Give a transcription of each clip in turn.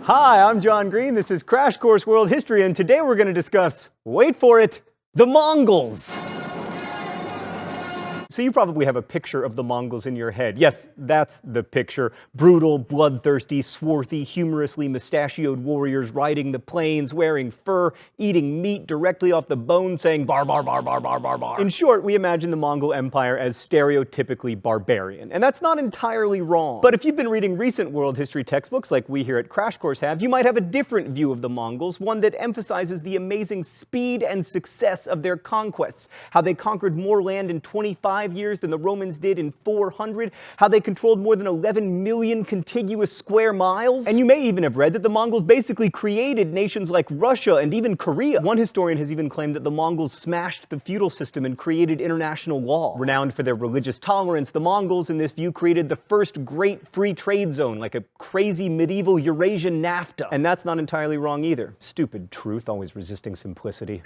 Hi, I'm John Green. This is Crash Course World History, and today we're going to discuss, wait for it, the Mongols. So you probably have a picture of the Mongols in your head. Yes, that's the picture. Brutal, bloodthirsty, swarthy, humorously mustachioed warriors riding the plains, wearing fur, eating meat directly off the bone, saying bar, bar, bar, bar, bar, bar, bar. In short, we imagine the Mongol Empire as stereotypically barbarian. And that's not entirely wrong. But if you've been reading recent world history textbooks like we here at Crash Course have, you might have a different view of the Mongols, one that emphasizes the amazing speed and success of their conquests, how they conquered more land in 25 years than the Romans did in 400, how they controlled more than 11 million contiguous square miles. And you may even have read that the Mongols basically created nations like Russia and even Korea. One historian has even claimed that the Mongols smashed the feudal system and created international law. Renowned for their religious tolerance, the Mongols, in this view, created the first great free trade zone, like a crazy medieval Eurasian NAFTA. And that's not entirely wrong either. Stupid truth, always resisting simplicity.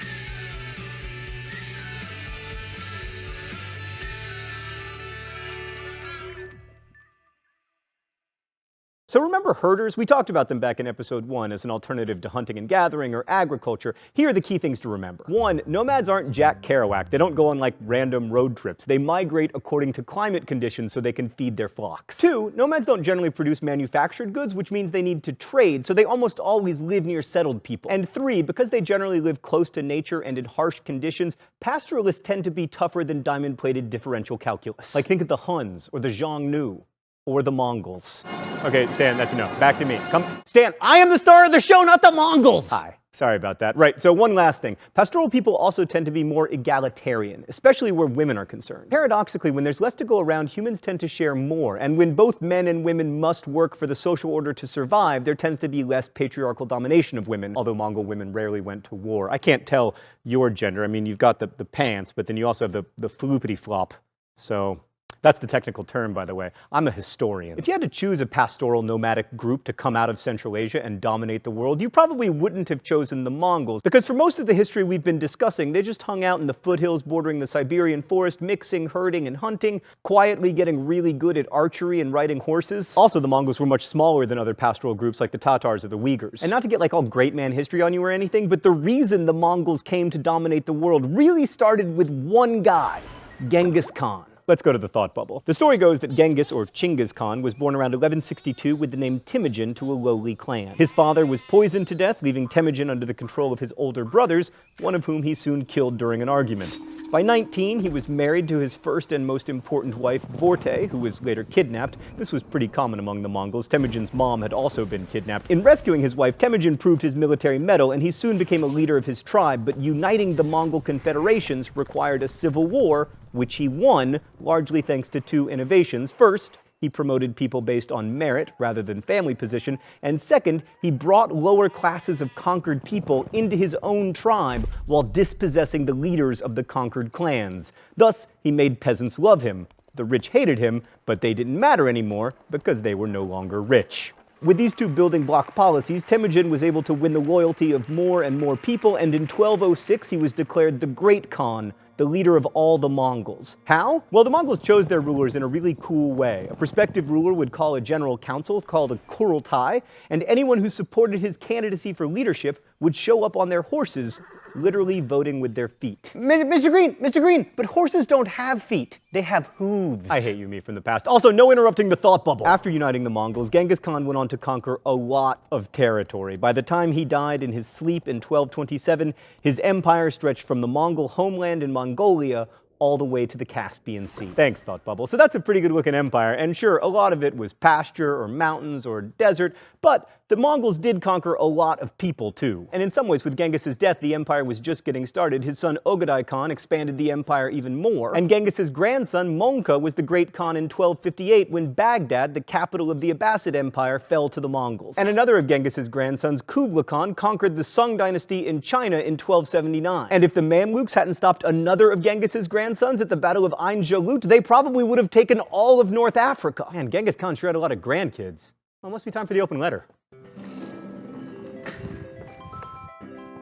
So remember herders? We talked about them back in episode 1 as an alternative to hunting and gathering or agriculture. Here are the key things to remember. 1. Nomads aren't Jack Kerouac. They don't go on like random road trips. They migrate according to climate conditions so they can feed their flocks. 2. Nomads don't generally produce manufactured goods, which means they need to trade, so they almost always live near settled people. And 3. Because they generally live close to nature and in harsh conditions, pastoralists tend to be tougher than diamond-plated differential calculus. Like think of the Huns or the Xiongnu. Or the Mongols. Okay, Stan, that's enough. Back to me. Come, Stan, I am the star of the show, not the Mongols! Hi. Sorry about that. Right, so one last thing. Pastoral people also tend to be more egalitarian, especially where women are concerned. Paradoxically, when there's less to go around, humans tend to share more, and when both men and women must work for the social order to survive, there tends to be less patriarchal domination of women, although Mongol women rarely went to war. I can't tell your gender. I mean, you've got the pants, but then you also have the floopity-flop, so... That's the technical term, by the way. I'm a historian. If you had to choose a pastoral nomadic group to come out of Central Asia and dominate the world, you probably wouldn't have chosen the Mongols, because for most of the history we've been discussing, they just hung out in the foothills bordering the Siberian forest, mixing, herding, and hunting, quietly getting really good at archery and riding horses. Also, the Mongols were much smaller than other pastoral groups like the Tatars or the Uyghurs. And not to get like all great man history on you or anything, but the reason the Mongols came to dominate the world really started with one guy, Genghis Khan. Let's go to the thought bubble. The story goes that Genghis, or Chinggis Khan, was born around 1162 with the name Temujin to a lowly clan. His father was poisoned to death, leaving Temujin under the control of his older brothers, one of whom he soon killed during an argument. By 19, he was married to his first and most important wife, Borte, who was later kidnapped. This was pretty common among the Mongols. Temujin's mom had also been kidnapped. In rescuing his wife, Temujin proved his military mettle, and he soon became a leader of his tribe, but uniting the Mongol confederations required a civil war, which he won, largely thanks to two innovations. First, he promoted people based on merit rather than family position, and second, he brought lower classes of conquered people into his own tribe while dispossessing the leaders of the conquered clans. Thus, he made peasants love him. The rich hated him, but they didn't matter anymore because they were no longer rich. With these two building block policies, Temujin was able to win the loyalty of more and more people, and in 1206 he was declared the Great Khan, the leader of all the Mongols. How? Well, the Mongols chose their rulers in a really cool way. A prospective ruler would call a general council called a kurultai, and anyone who supported his candidacy for leadership would show up on their horses, literally voting with their feet. Mr. Green, but horses don't have feet. They have hooves. I hate you, me from the past. Also, no interrupting the thought bubble. After uniting the Mongols, Genghis Khan went on to conquer a lot of territory. By the time he died in his sleep in 1227, his empire stretched from the Mongol homeland in Mongolia all the way to the Caspian Sea. Thanks, Thought Bubble. So that's a pretty good looking empire, and sure, a lot of it was pasture or mountains or desert, but the Mongols did conquer a lot of people too. And in some ways, with Genghis's death, the empire was just getting started. His son Ogadai Khan expanded the empire even more, and Genghis's grandson Mongke was the great Khan in 1258 when Baghdad, the capital of the Abbasid Empire, fell to the Mongols. And another of Genghis's grandsons, Kublai Khan, conquered the Sung dynasty in China in 1279. And if the Mamluks hadn't stopped another of Genghis's grandsons at the Battle of Ain Jalut, they probably would have taken all of North Africa. Man, Genghis Khan sure had a lot of grandkids. Well, it must be time for the open letter.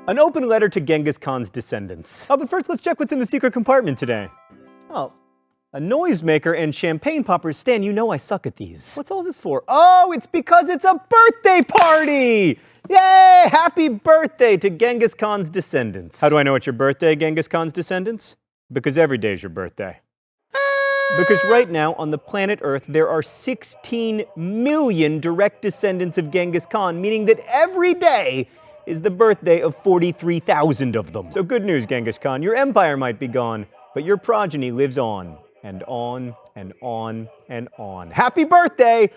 An open letter to Genghis Khan's descendants. Oh, but first let's check what's in the secret compartment today. Oh, a noisemaker, and champagne poppers. Stan, you know I suck at these. What's all this for? Oh, it's because it's a birthday party! Yay! Happy birthday to Genghis Khan's descendants. How do I know it's your birthday, Genghis Khan's descendants? Because every day is your birthday. Because right now, on the planet Earth, there are 16 million direct descendants of Genghis Khan, meaning that every day is the birthday of 43,000 of them. So good news, Genghis Khan. Your empire might be gone, but your progeny lives on, and on, and on, and on. Happy birthday!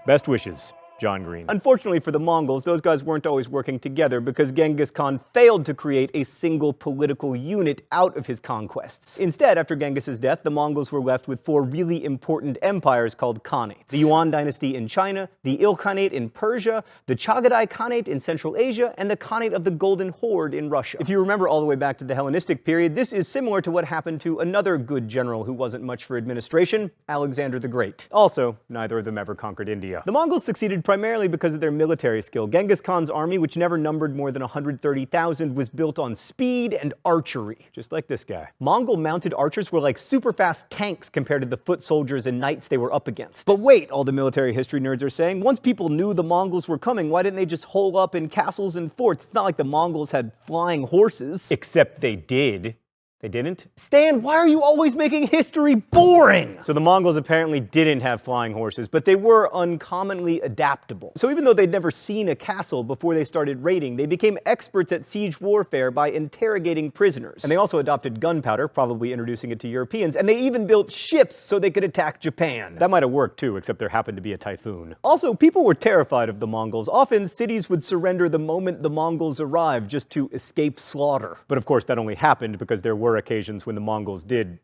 Best wishes, John Green. Unfortunately for the Mongols, those guys weren't always working together because Genghis Khan failed to create a single political unit out of his conquests. Instead, after Genghis's death, the Mongols were left with 4 really important empires called Khanates. The Yuan dynasty in China, the Ilkhanate in Persia, the Chagatai Khanate in Central Asia, and the Khanate of the Golden Horde in Russia. If you remember all the way back to the Hellenistic period, this is similar to what happened to another good general who wasn't much for administration, Alexander the Great. Also, neither of them ever conquered India. The Mongols succeeded primarily because of their military skill. Genghis Khan's army, which never numbered more than 130,000, was built on speed and archery, just like this guy. Mongol mounted archers were like super fast tanks compared to the foot soldiers and knights they were up against. But wait, all the military history nerds are saying, once people knew the Mongols were coming, why didn't they just hole up in castles and forts? It's not like the Mongols had flying horses. Except they did. They didn't? Stan, why are you always making history boring? So the Mongols apparently didn't have flying horses, but they were uncommonly adaptable. So even though they'd never seen a castle before they started raiding, they became experts at siege warfare by interrogating prisoners. And they also adopted gunpowder, probably introducing it to Europeans, and they even built ships so they could attack Japan. That might have worked too, except there happened to be a typhoon. Also, people were terrified of the Mongols. Often, cities would surrender the moment the Mongols arrived just to escape slaughter. But of course, that only happened because there were occasions when the Mongols did,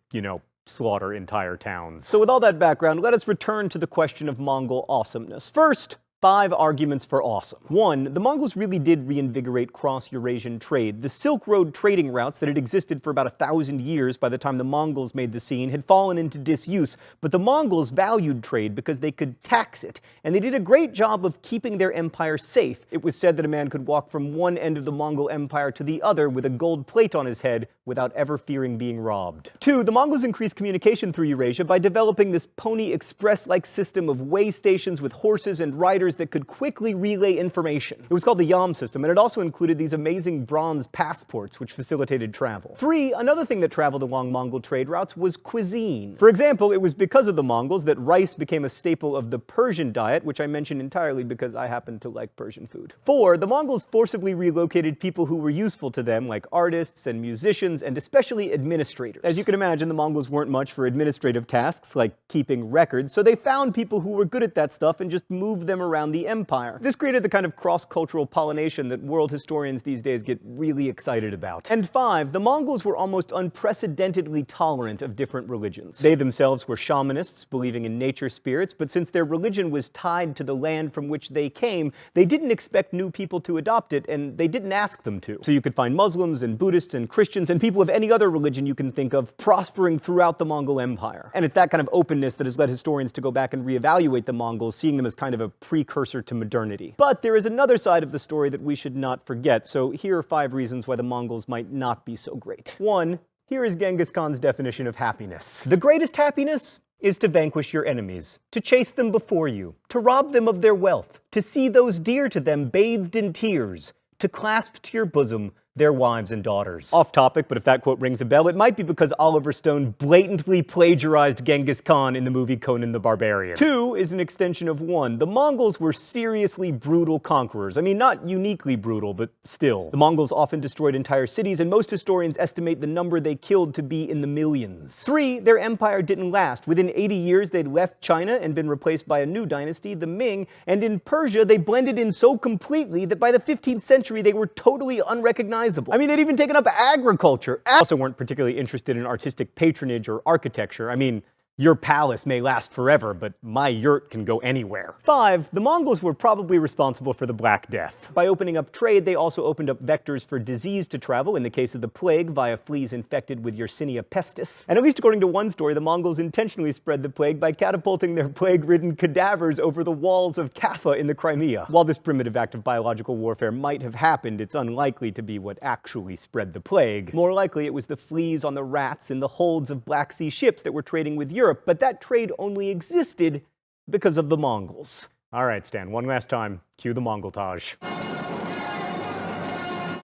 slaughter entire towns. So with all that background, let us return to the question of Mongol awesomeness. First, 5 arguments for awesome. 1. The Mongols really did reinvigorate cross-Eurasian trade. The Silk Road trading routes that had existed for about 1,000 years by the time the Mongols made the scene had fallen into disuse, but the Mongols valued trade because they could tax it, and they did a great job of keeping their empire safe. It was said that a man could walk from one end of the Mongol Empire to the other with a gold plate on his head without ever fearing being robbed. 2. The Mongols increased communication through Eurasia by developing this Pony Express-like system of way stations with horses and riders that could quickly relay information. It was called the Yam system, and it also included these amazing bronze passports which facilitated travel. 3. Another thing that traveled along Mongol trade routes was cuisine. For example, it was because of the Mongols that rice became a staple of the Persian diet, which I mention entirely because I happen to like Persian food. 4. The Mongols forcibly relocated people who were useful to them, like artists and musicians, and especially administrators. As you can imagine, the Mongols weren't much for administrative tasks like keeping records, so they found people who were good at that stuff and just moved them around the empire. This created the kind of cross-cultural pollination that world historians these days get really excited about. And 5, the Mongols were almost unprecedentedly tolerant of different religions. They themselves were shamanists, believing in nature spirits, but since their religion was tied to the land from which they came, they didn't expect new people to adopt it, and they didn't ask them to. So you could find Muslims and Buddhists and Christians and people of any other religion you can think of prospering throughout the Mongol Empire. And it's that kind of openness that has led historians to go back and reevaluate the Mongols, seeing them as kind of a precursor to modernity. But there is another side of the story that we should not forget, so here are 5 reasons why the Mongols might not be so great. 1. Here is Genghis Khan's definition of happiness. The greatest happiness is to vanquish your enemies, to chase them before you, to rob them of their wealth, to see those dear to them bathed in tears, to clasp to your bosom their wives and daughters. Off topic, but if that quote rings a bell, it might be because Oliver Stone blatantly plagiarized Genghis Khan in the movie Conan the Barbarian. 2 is an extension of 1. The Mongols were seriously brutal conquerors. I mean, not uniquely brutal, but still. The Mongols often destroyed entire cities, and most historians estimate the number they killed to be in the millions. 3, their empire didn't last. Within 80 years, they'd left China and been replaced by a new dynasty, the Ming, and in Persia, they blended in so completely that by the 15th century, they were totally unrecognizable. I mean, they'd even taken up agriculture. Also weren't particularly interested in artistic patronage or architecture. I mean, Your palace may last forever, but my yurt can go anywhere. 5. The Mongols were probably responsible for the Black Death. By opening up trade, they also opened up vectors for disease to travel, in the case of the plague, via fleas infected with Yersinia pestis. And at least according to one story, the Mongols intentionally spread the plague by catapulting their plague-ridden cadavers over the walls of Kaffa in the Crimea. While this primitive act of biological warfare might have happened, it's unlikely to be what actually spread the plague. More likely, it was the fleas on the rats in the holds of Black Sea ships that were trading with Europe, but that trade only existed because of the Mongols. All right, Stan, one last time. Cue the Mongoltage.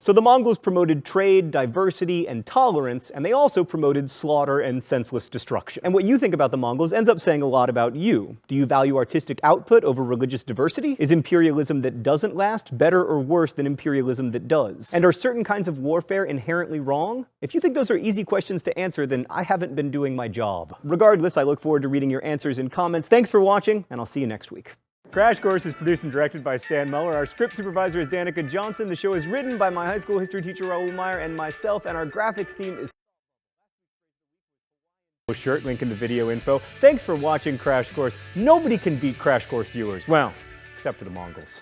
So the Mongols promoted trade, diversity, and tolerance, and they also promoted slaughter and senseless destruction. And what you think about the Mongols ends up saying a lot about you. Do you value artistic output over religious diversity? Is imperialism that doesn't last better or worse than imperialism that does? And are certain kinds of warfare inherently wrong? If you think those are easy questions to answer, then I haven't been doing my job. Regardless, I look forward to reading your answers in comments. Thanks for watching, and I'll see you next week. Crash Course is produced and directed by Stan Muller. Our script supervisor is Danica Johnson. The show is written by my high school history teacher Raoul Meyer and myself, and our graphics team is shirt, link in the video info. Thanks for watching Crash Course. Nobody can beat Crash Course viewers. Well, except for the Mongols.